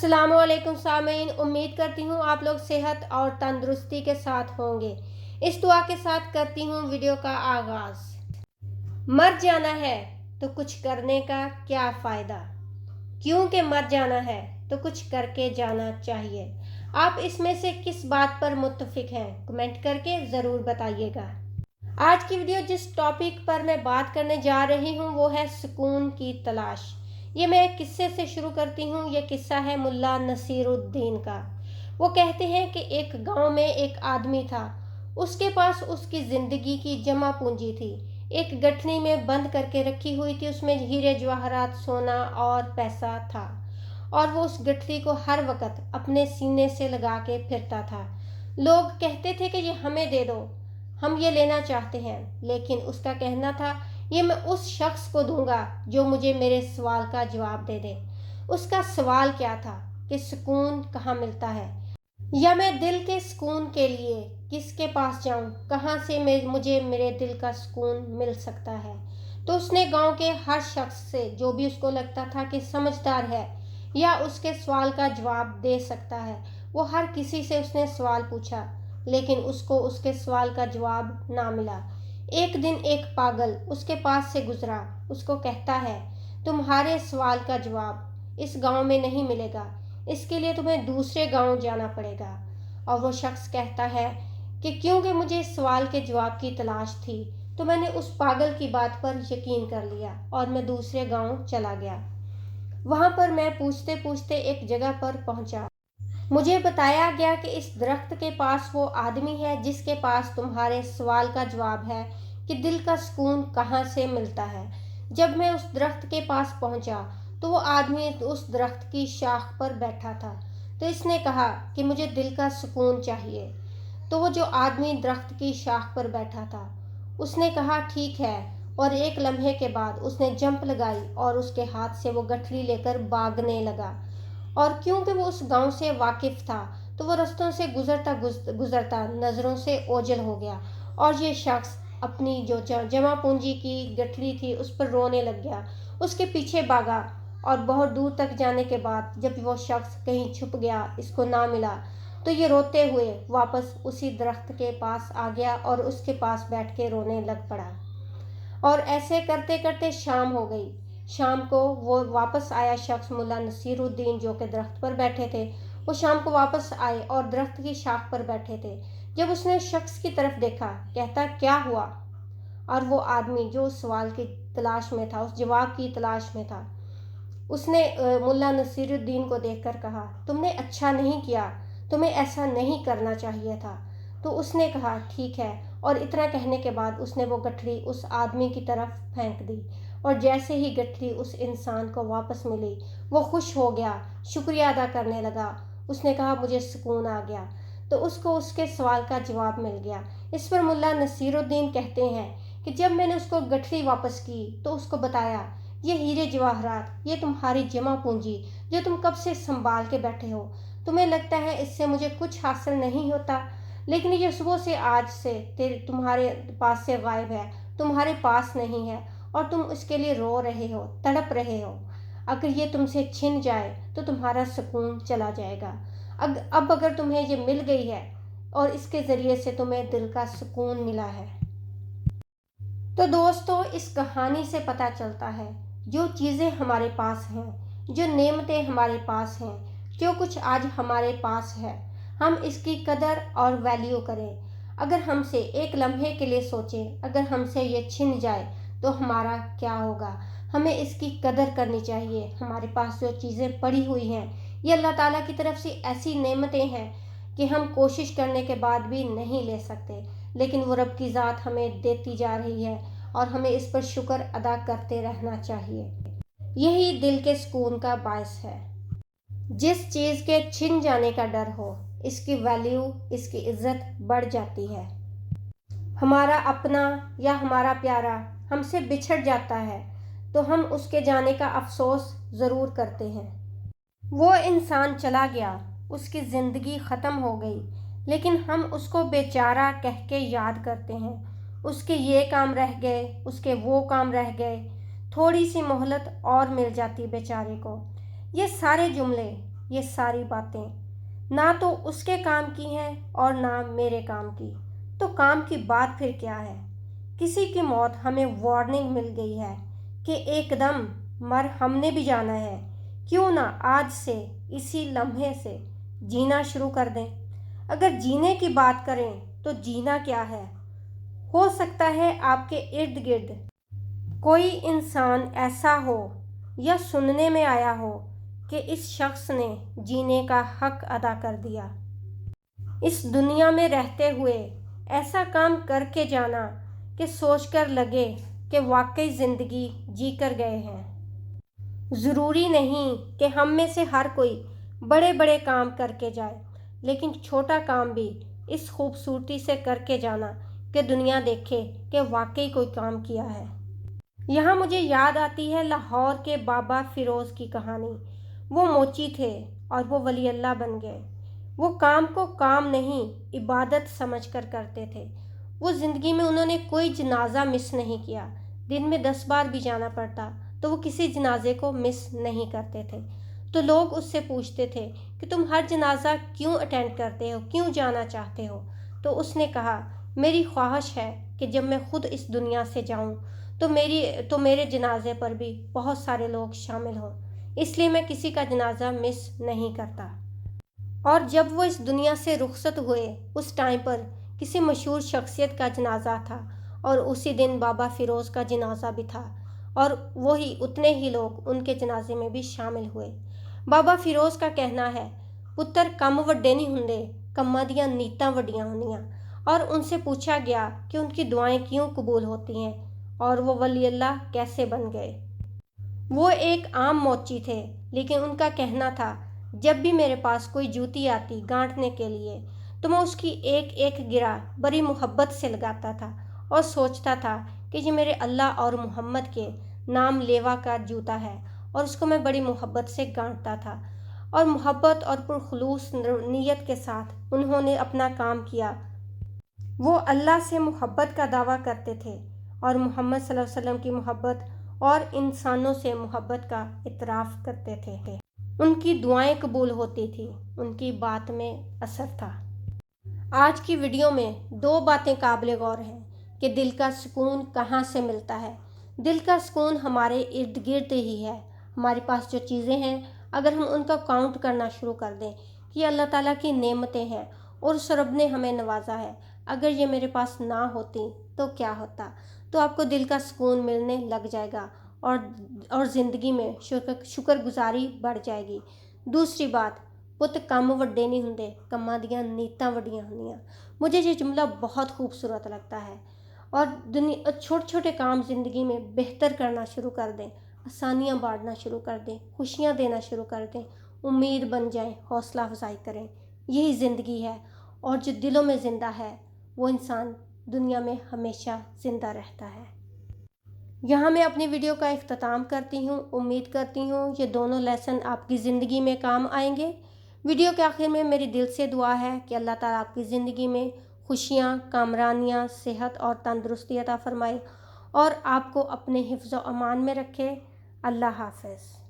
अस्सलाम वालेकुम सामीन, उम्मीद करती हूँ आप लोग सेहत और तंदुरुस्ती के साथ होंगे। इस दुआ के साथ करती हूँ वीडियो का आगाज़। मर जाना है तो कुछ करने का क्या फ़ायदा, क्योंकि मर जाना है तो कुछ करके जाना चाहिए। आप इसमें से किस बात पर मुत्तफिक हैं, कमेंट करके ज़रूर बताइएगा। आज की वीडियो जिस टॉपिक पर मैं बात करने जा रही हूँ वो है सुकून की तलाश। ये मैं एक किस्से से शुरू करती हूँ। ये किस्सा है मुल्ला नसीरुद्दीन का। वो कहते हैं कि एक गांव में एक आदमी था। उसके पास उसकी ज़िंदगी की जमा पूंजी थी। एक गठनी में बंद करके रखी हुई थी। उसमें हीरे जवाहरात, सोना और पैसा था, और वो उस गठरी को हर वक्त अपने सीने से लगा के फिरता था। लोग कहते थे कि ये हमें दे दो, हम ये लेना चाहते हैं, लेकिन उसका कहना था ये मैं उस शख्स को दूंगा जो मुझे मेरे सवाल का जवाब दे दे। उसका सवाल क्या था कि सुकून कहाँ मिलता है, या मैं दिल के सुकून के लिए किसके पास जाऊं, कहाँ से मुझे मेरे दिल का सुकून मिल सकता है। तो उसने गांव के हर शख्स से, जो भी उसको लगता था कि समझदार है या उसके सवाल का जवाब दे सकता है, वो हर किसी से उसने सवाल पूछा, लेकिन उसको उसके सवाल का जवाब ना मिला। एक दिन एक पागल उसके पास से गुजरा। उसको कहता है, तुम्हारे सवाल का जवाब इस गांव में नहीं मिलेगा, इसके लिए तुम्हें दूसरे गांव जाना पड़ेगा। और वो शख्स कहता है कि क्योंकि मुझे इस सवाल के जवाब की तलाश थी, तो मैंने उस पागल की बात पर यकीन कर लिया और मैं दूसरे गांव चला गया। वहां पर मैं पूछते पूछते एक जगह पर पहुंचा। मुझे बताया गया कि इस दरख्त के पास वो आदमी है जिसके पास तुम्हारे सवाल का जवाब है कि दिल का सुकून कहाँ से मिलता है। जब मैं उस दरख्त के पास पहुंचा तो वो आदमी उस दरख्त की शाख पर बैठा था। तो इसने कहा कि मुझे दिल का सुकून चाहिए। तो वो जो आदमी दरख्त की शाख पर बैठा था उसने कहा ठीक है, और एक लम्हे के बाद उसने जंप लगाई और उसके हाथ से वो गठरी लेकर भागने लगा। और क्योंकि वो उस गांव से वाकिफ था तो वो रास्तों से गुजरता नज़रों से ओझल हो गया, और ये शख्स अपनी जो जमा पूंजी की गठरी थी उस पर रोने लग गया। उसके पीछे भागा, और बहुत दूर तक जाने के बाद जब वो शख्स कहीं छुप गया, इसको ना मिला, तो ये रोते हुए वापस उसी दरख्त के पास आ गया और उसके पास बैठ के रोने लग पड़ा। और ऐसे करते करते शाम हो गई। शाम को वो वापस आया शख्स, मुल्ला नसीरुद्दीन, जो कि दरख्त पर बैठे थे। वो शाम को वापस आए और दरख्त की शाख पर बैठे थे। जब उसने शख्स की तरफ देखा, कहता क्या हुआ। और वो आदमी जो उस सवाल की तलाश में था, उस जवाब की तलाश में था, उसने मुल्ला नसीरुद्दीन को देखकर कहा, तुमने अच्छा नहीं किया, तुम्हें ऐसा नहीं करना चाहिए था। तो उसने कहा ठीक है, और इतना कहने के बाद उसने वो गठरी उस आदमी की तरफ फेंक दी। और जैसे ही गठरी उस इंसान को वापस मिली, वो खुश हो गया, शुक्रिया अदा करने लगा। उसने कहा मुझे सुकून आ गया। तो उसको उसके सवाल का जवाब मिल गया। इस पर मुल्ला नसीरुद्दीन कहते हैं कि जब मैंने उसको गठरी वापस की तो उसको बताया, ये हीरे जवाहरात, ये तुम्हारी जमा पूंजी जो तुम कब से संभाल के बैठे हो। तुम्हें लगता है इससे मुझे कुछ हासिल नहीं होता, लेकिन ये सुबह से आज से तुम्हारे पास से गायब है, तुम्हारे पास नहीं है, और तुम उसके लिए रो रहे हो, तड़प रहे हो। अगर ये तुमसे छिन जाए तो तुम्हारा सुकून चला जाएगा। अब अगर तुम्हें ये मिल गई है और इसके ज़रिए से तुम्हें दिल का सुकून मिला है। तो दोस्तों, इस कहानी से पता चलता है जो चीज़ें हमारे पास हैं, जो नेमतें हमारे पास हैं, जो कुछ आज हमारे पास है, हम इसकी कदर और वैल्यू करें। अगर हमसे एक लम्हे के लिए सोचें, अगर हमसे ये छिन जाए तो हमारा क्या होगा। हमें इसकी कदर करनी चाहिए। हमारे पास जो चीज़ें पड़ी हुई हैं, ये अल्लाह ताला की तरफ से ऐसी नेमतें हैं कि हम कोशिश करने के बाद भी नहीं ले सकते, लेकिन वो रब की ज़ात हमें देती जा रही है और हमें इस पर शुक्र अदा करते रहना चाहिए। यही दिल के सुकून का बायस है। जिस चीज़ के छिन जाने का डर हो, इसकी वैल्यू, इसकी इज्जत बढ़ जाती है। हमारा अपना या हमारा प्यारा हमसे बिछड़ जाता है तो हम उसके जाने का अफसोस ज़रूर करते हैं। वो इंसान चला गया, उसकी ज़िंदगी ख़त्म हो गई, लेकिन हम उसको बेचारा कह के याद करते हैं। उसके ये काम रह गए, उसके वो काम रह गए, थोड़ी सी मोहलत और मिल जाती बेचारे को। ये सारे जुमले یہ ساری باتیں نہ تو اس کے کام کی ہیں اور نہ میرے کام کی، تو کام کی بات پھر کیا ہے؟ کسی کی موت ہمیں وارننگ مل گئی ہے کہ ایک دم مر ہم نے بھی جانا ہے، کیوں نہ آج سے اسی لمحے سے جینا شروع کر دیں۔ اگر جینے کی بات کریں تو جینا کیا ہے؟ ہو سکتا ہے آپ کے ارد گرد کوئی انسان ایسا ہو یا سننے میں آیا ہو کہ اس شخص نے جینے کا حق ادا کر دیا۔ اس دنیا میں رہتے ہوئے ایسا کام کر کے جانا کہ سوچ کر لگے کہ واقعی زندگی جی کر گئے ہیں۔ ضروری نہیں کہ ہم میں سے ہر کوئی بڑے بڑے کام کر کے جائے، لیکن چھوٹا کام بھی اس خوبصورتی سے کر کے جانا کہ دنیا دیکھے کہ واقعی کوئی کام کیا ہے۔ یہاں مجھے یاد آتی ہے لاہور کے بابا فیروز کی کہانی۔ وہ موچی تھے اور وہ ولی اللہ بن گئے۔ وہ کام کو کام نہیں، عبادت سمجھ کر کرتے تھے۔ وہ زندگی میں انہوں نے کوئی جنازہ مس نہیں کیا۔ دن میں 10 بار بھی جانا پڑتا تو وہ کسی جنازے کو مس نہیں کرتے تھے۔ تو لوگ اس سے پوچھتے تھے کہ تم ہر جنازہ کیوں اٹینڈ کرتے ہو، کیوں جانا چاہتے ہو؟ تو اس نے کہا، میری خواہش ہے کہ جب میں خود اس دنیا سے جاؤں تو میرے جنازے پر بھی بہت سارے لوگ شامل ہوں، اس لیے میں کسی کا جنازہ مس نہیں کرتا۔ اور جب وہ اس دنیا سے رخصت ہوئے اس ٹائم پر کسی مشہور شخصیت کا جنازہ تھا اور اسی دن بابا فیروز کا جنازہ بھی تھا، اور وہی اتنے ہی لوگ ان کے جنازے میں بھی شامل ہوئے۔ بابا فیروز کا کہنا ہے، پتر کم وڈے نہیں ہوندے، کماں دیاں نیتاں وڈیاں ہوندیاں۔ اور ان سے پوچھا گیا کہ ان کی دعائیں کیوں قبول ہوتی ہیں اور وہ ولی اللہ کیسے بن گئے۔ وہ ایک عام موچی تھے، لیکن ان کا کہنا تھا، جب بھی میرے پاس کوئی جوتی آتی گانٹنے کے لیے تو میں اس کی ایک ایک گرہ بڑی محبت سے لگاتا تھا اور سوچتا تھا کہ یہ میرے اللہ اور محمد کے نام لیوا کا جوتا ہے، اور اس کو میں بڑی محبت سے گانٹتا تھا۔ اور محبت اور پرخلوص نیت کے ساتھ انہوں نے اپنا کام کیا۔ وہ اللہ سے محبت کا دعویٰ کرتے تھے اور محمد صلی اللہ علیہ وسلم کی محبت اور انسانوں سے محبت کا اعتراف کرتے تھے۔ ان کی دعائیں قبول ہوتی تھی، ان کی بات میں اثر تھا۔ آج کی ویڈیو میں 2 باتیں قابل غور ہیں کہ دل کا سکون کہاں سے ملتا ہے۔ دل کا سکون ہمارے ارد گرد ہی ہے۔ ہمارے پاس جو چیزیں ہیں، اگر ہم ان کا کاؤنٹ کرنا شروع کر دیں کہ یہ اللہ تعالیٰ کی نعمتیں ہیں اور اس رب نے ہمیں نوازا ہے، اگر یہ میرے پاس نہ ہوتی تو کیا ہوتا، تو آپ کو دل کا سکون ملنے لگ جائے گا اور زندگی میں شکر گزاری بڑھ جائے گی۔ دوسری بات، پت کم وڈے نہیں ہوندے، کماں دیاں نیتاں وڈیاں ہوندیاں۔ مجھے یہ جملہ بہت خوبصورت لگتا ہے۔ اور چھوٹے چھوٹے کام زندگی میں بہتر کرنا شروع کر دیں، آسانیاں بانٹنا شروع کر دیں، خوشیاں دینا شروع کر دیں، امید بن جائیں، حوصلہ افزائی کریں۔ یہی زندگی ہے، اور جو دلوں میں زندہ ہے وہ انسان دنیا میں ہمیشہ زندہ رہتا ہے۔ یہاں میں اپنی ویڈیو کا اختتام کرتی ہوں۔ امید کرتی ہوں یہ دونوں لیسن آپ کی زندگی میں کام آئیں گے۔ ویڈیو کے آخر میں میری دل سے دعا ہے کہ اللہ تعالیٰ آپ کی زندگی میں خوشیاں، کامرانیاں، صحت اور تندرستی عطا فرمائے اور آپ کو اپنے حفظ و امان میں رکھے۔ اللہ حافظ۔